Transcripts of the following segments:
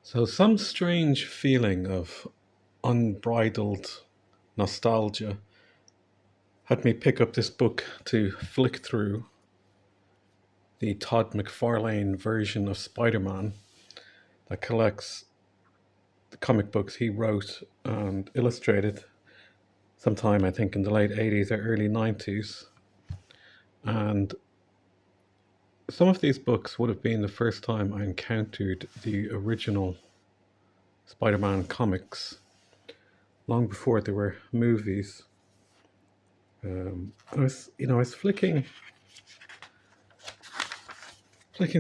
So, some strange feeling of unbridled nostalgia had me pick up this book to flick through the Todd McFarlane version of Spider Man that collects the comic books he wrote and illustrated sometime, I think, in the late 80s or early 90s. And some of these books would have been the first time I encountered the original Spider Man comics, long before there were movies. I was flicking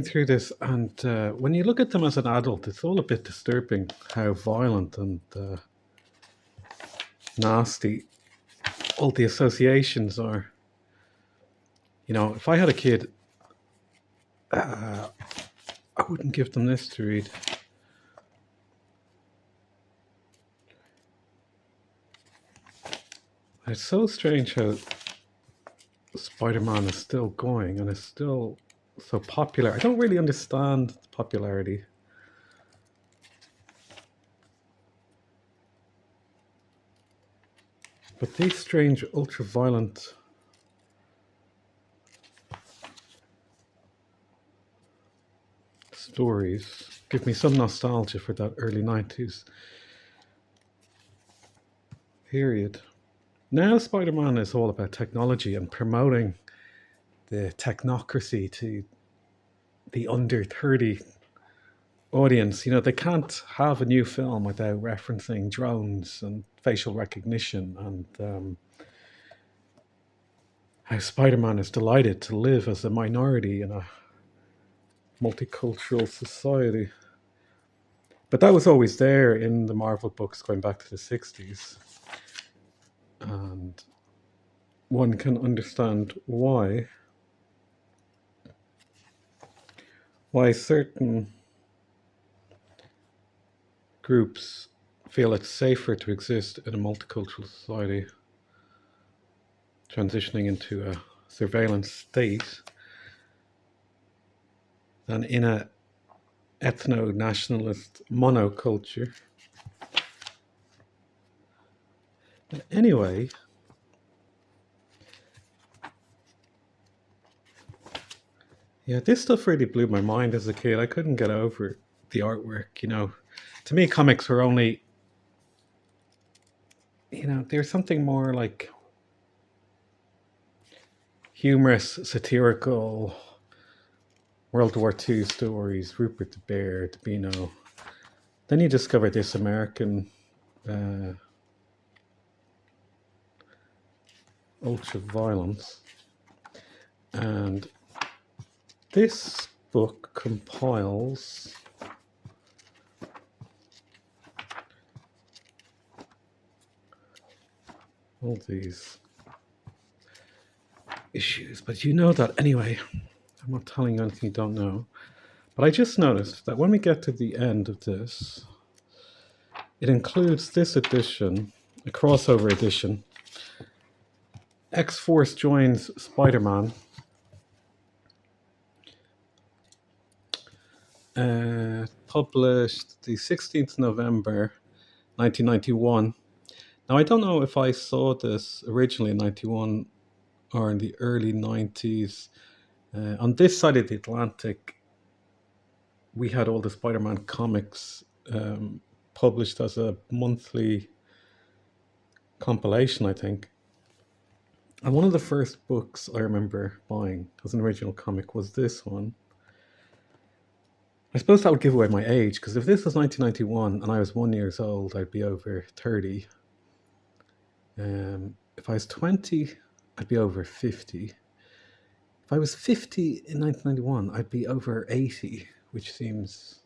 through this, and when you look at them as an adult, it's all a bit disturbing how violent and nasty all the associations are. If I had a kid, uh, I wouldn't give them this to read. It's so strange how Spider-Man is still going and is still so popular. I don't really understand the popularity. But these strange, ultra-violent stories give me some nostalgia for that early 90s period. Now Spider-Man is all about technology and promoting the technocracy to the under 30 audience. They can't have a new film without referencing drones and facial recognition, and how Spider-Man is delighted to live as a minority in a multicultural society. But that was always there in the Marvel books going back to the 60s. And one can understand why certain groups feel it's safer to exist in a multicultural society, transitioning into a surveillance state, than in a ethno-nationalist monoculture. But anyway, yeah, this stuff really blew my mind as a kid. I couldn't get over the artwork. To me, comics were only, there's something more like humorous, satirical, World War II stories, Rupert the Bear, the Beano. Then you discover this American ultra violence. And this book compiles all these issues. But you know that anyway. I'm not telling you anything you don't know. But I just noticed that when we get to the end of this, it includes this edition, a crossover edition. X-Force joins Spider-Man. Published the 16th November 1991. Now, I don't know if I saw this originally in 91 or in the early 90s. On this side of the Atlantic, we had all the Spider-Man comics published as a monthly compilation, I think. And one of the first books I remember buying as an original comic was this one. I suppose that would give away my age, because if this was 1991 and I was 1 year old, I'd be over 30. If I was 20, I'd be over 50. If I was 50 in 1991, I'd be over 80, which seems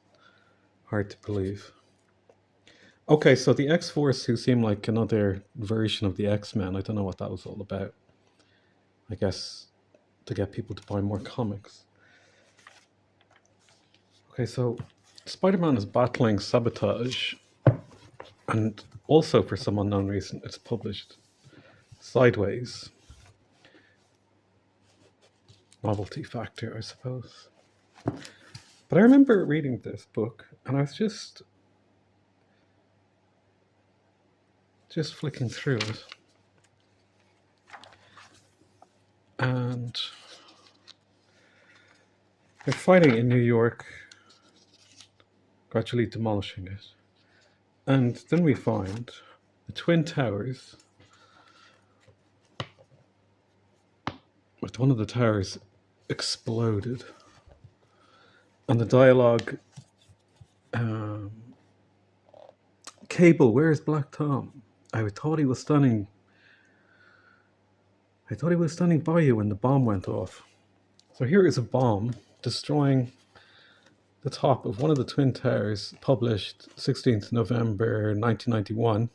hard to believe. Okay, so the X-Force, who seem like another version of the X-Men, I don't know what that was all about. I guess to get people to buy more comics. Okay, so Spider-Man is battling sabotage, and also for some unknown reason, it's published sideways. Novelty factor, I suppose. But I remember reading this book, and I was just flicking through it, and they're fighting in New York, gradually demolishing it. And then we find the Twin Towers, with one of the towers exploded. And the dialogue, um, Cable, where's Black Tom? I thought he was standing. I thought he was standing by you when the bomb went off. So here is a bomb destroying the top of one of the Twin Towers, published 16th November 1991.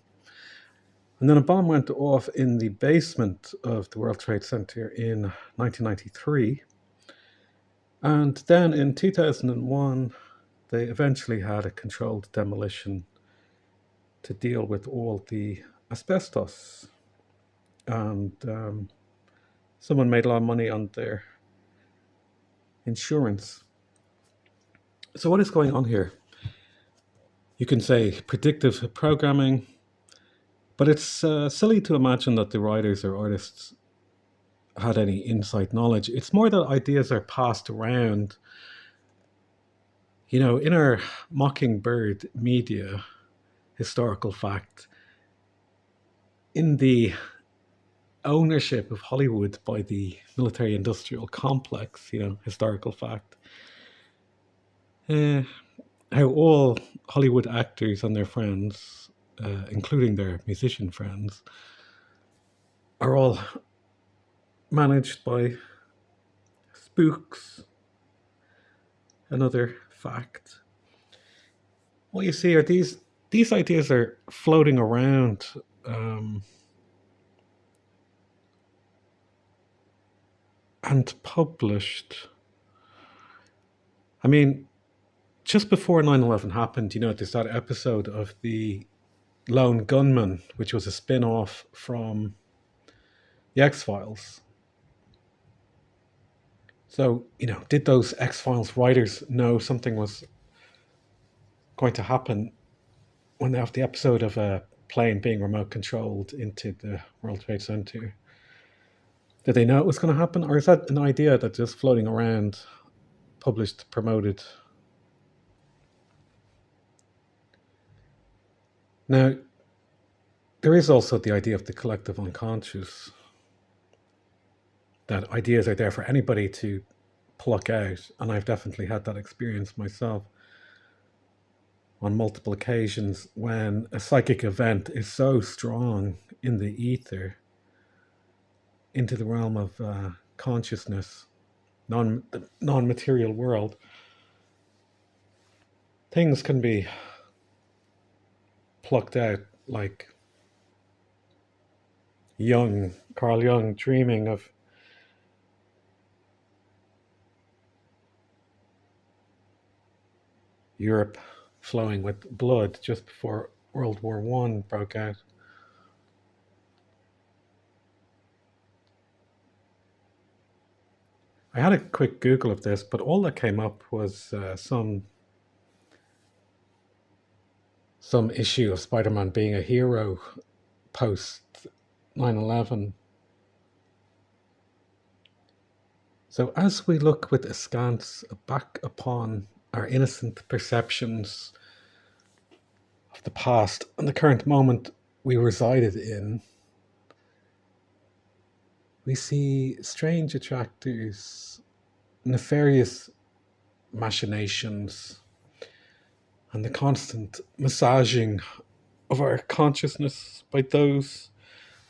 And then a bomb went off in the basement of the World Trade Center in 1993. And then in 2001, they eventually had a controlled demolition to deal with all the asbestos. And someone made a lot of money on their insurance. So, what is going on here? You can say predictive programming, but it's silly to imagine that the writers or artists had any inside knowledge. It's more that ideas are passed around. You know, in our Mockingbird media, historical fact, in the ownership of Hollywood by the military industrial complex, historical fact, how all Hollywood actors and their friends, including their musician friends, are all managed by spooks. Another fact. What you see are these ideas are floating around and published. I mean, just before 9/11 happened, there's that episode of The Lone Gunman, which was a spin-off from The X-Files. So, did those X-Files writers know something was going to happen when they have the episode of a plane being remote controlled into the World Trade Center? Did they know it was going to happen? Or is that an idea that's just floating around, published, promoted? Now, there is also the idea of the collective unconscious, that ideas are there for anybody to pluck out. And I've definitely had that experience myself on multiple occasions when a psychic event is so strong in the ether, into the realm of consciousness, the non-material world. Things can be plucked out, like Carl Jung dreaming of Europe flowing with blood just before World War I broke out. I had a quick Google of this, but all that came up was some issue of Spider-Man being a hero post 9/11. So as we look with askance back upon our innocent perceptions of the past and the current moment we resided in, we see strange attractors, nefarious machinations, and the constant massaging of our consciousness by those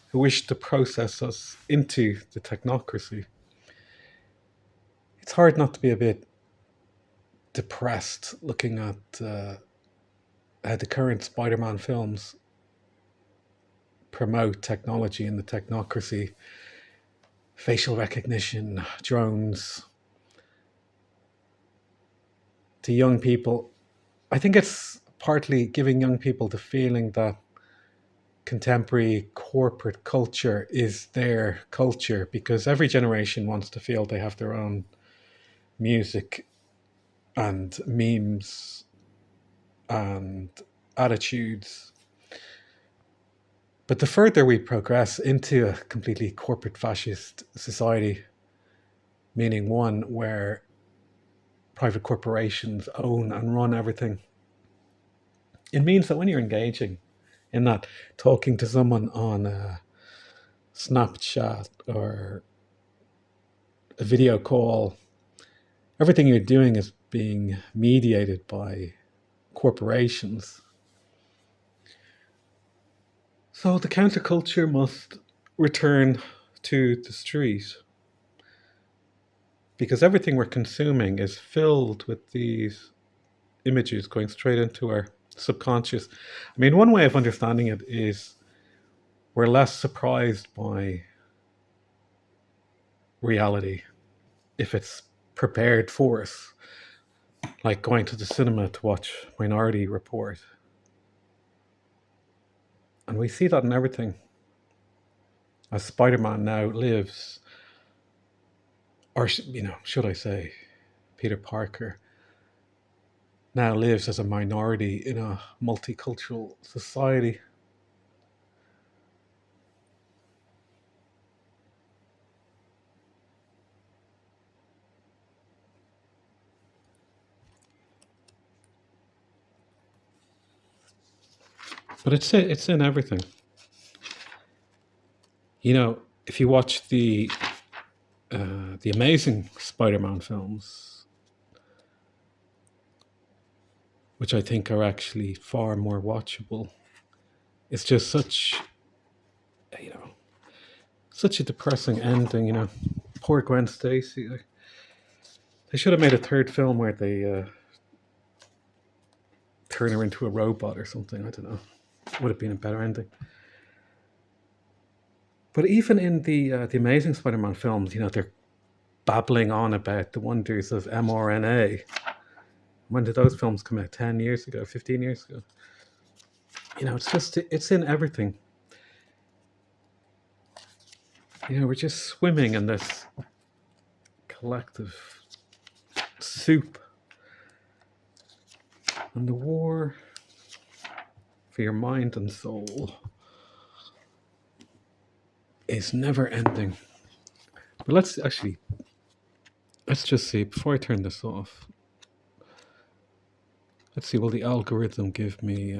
who wish to process us into the technocracy. It's hard not to be a bit depressed looking at how the current Spider-Man films promote technology and the technocracy, facial recognition, drones. To young people, I think it's partly giving young people the feeling that contemporary corporate culture is their culture, because every generation wants to feel they have their own music and memes and attitudes. But the further we progress into a completely corporate fascist society, meaning one where private corporations own and run everything, it means that when you're engaging in that, talking to someone on a Snapchat or a video call, everything you're doing is being mediated by corporations. So the counterculture must return to the street because everything we're consuming is filled with these images going straight into our subconscious. I mean, one way of understanding it is we're less surprised by reality if it's prepared for us, like going to the cinema to watch Minority Report. And we see that in everything. As Spider-Man now lives, or should I say, Peter Parker now lives as a minority in a multicultural society. But it's in everything. If you watch the Amazing Spider-Man films, which I think are actually far more watchable, it's just you know, such a depressing ending. Poor Gwen Stacy. They should have made a third film where they turn her into a robot or something. I don't know. Would have been a better ending. But even in the Amazing Spider-Man films, they're babbling on about the wonders of mRNA. When did those films come out? 10 years ago, 15 years ago. It's in everything. We're just swimming in this collective soup. And the war for your mind and soul is never ending. But let's just see, before I turn this off, let's see, will the algorithm give me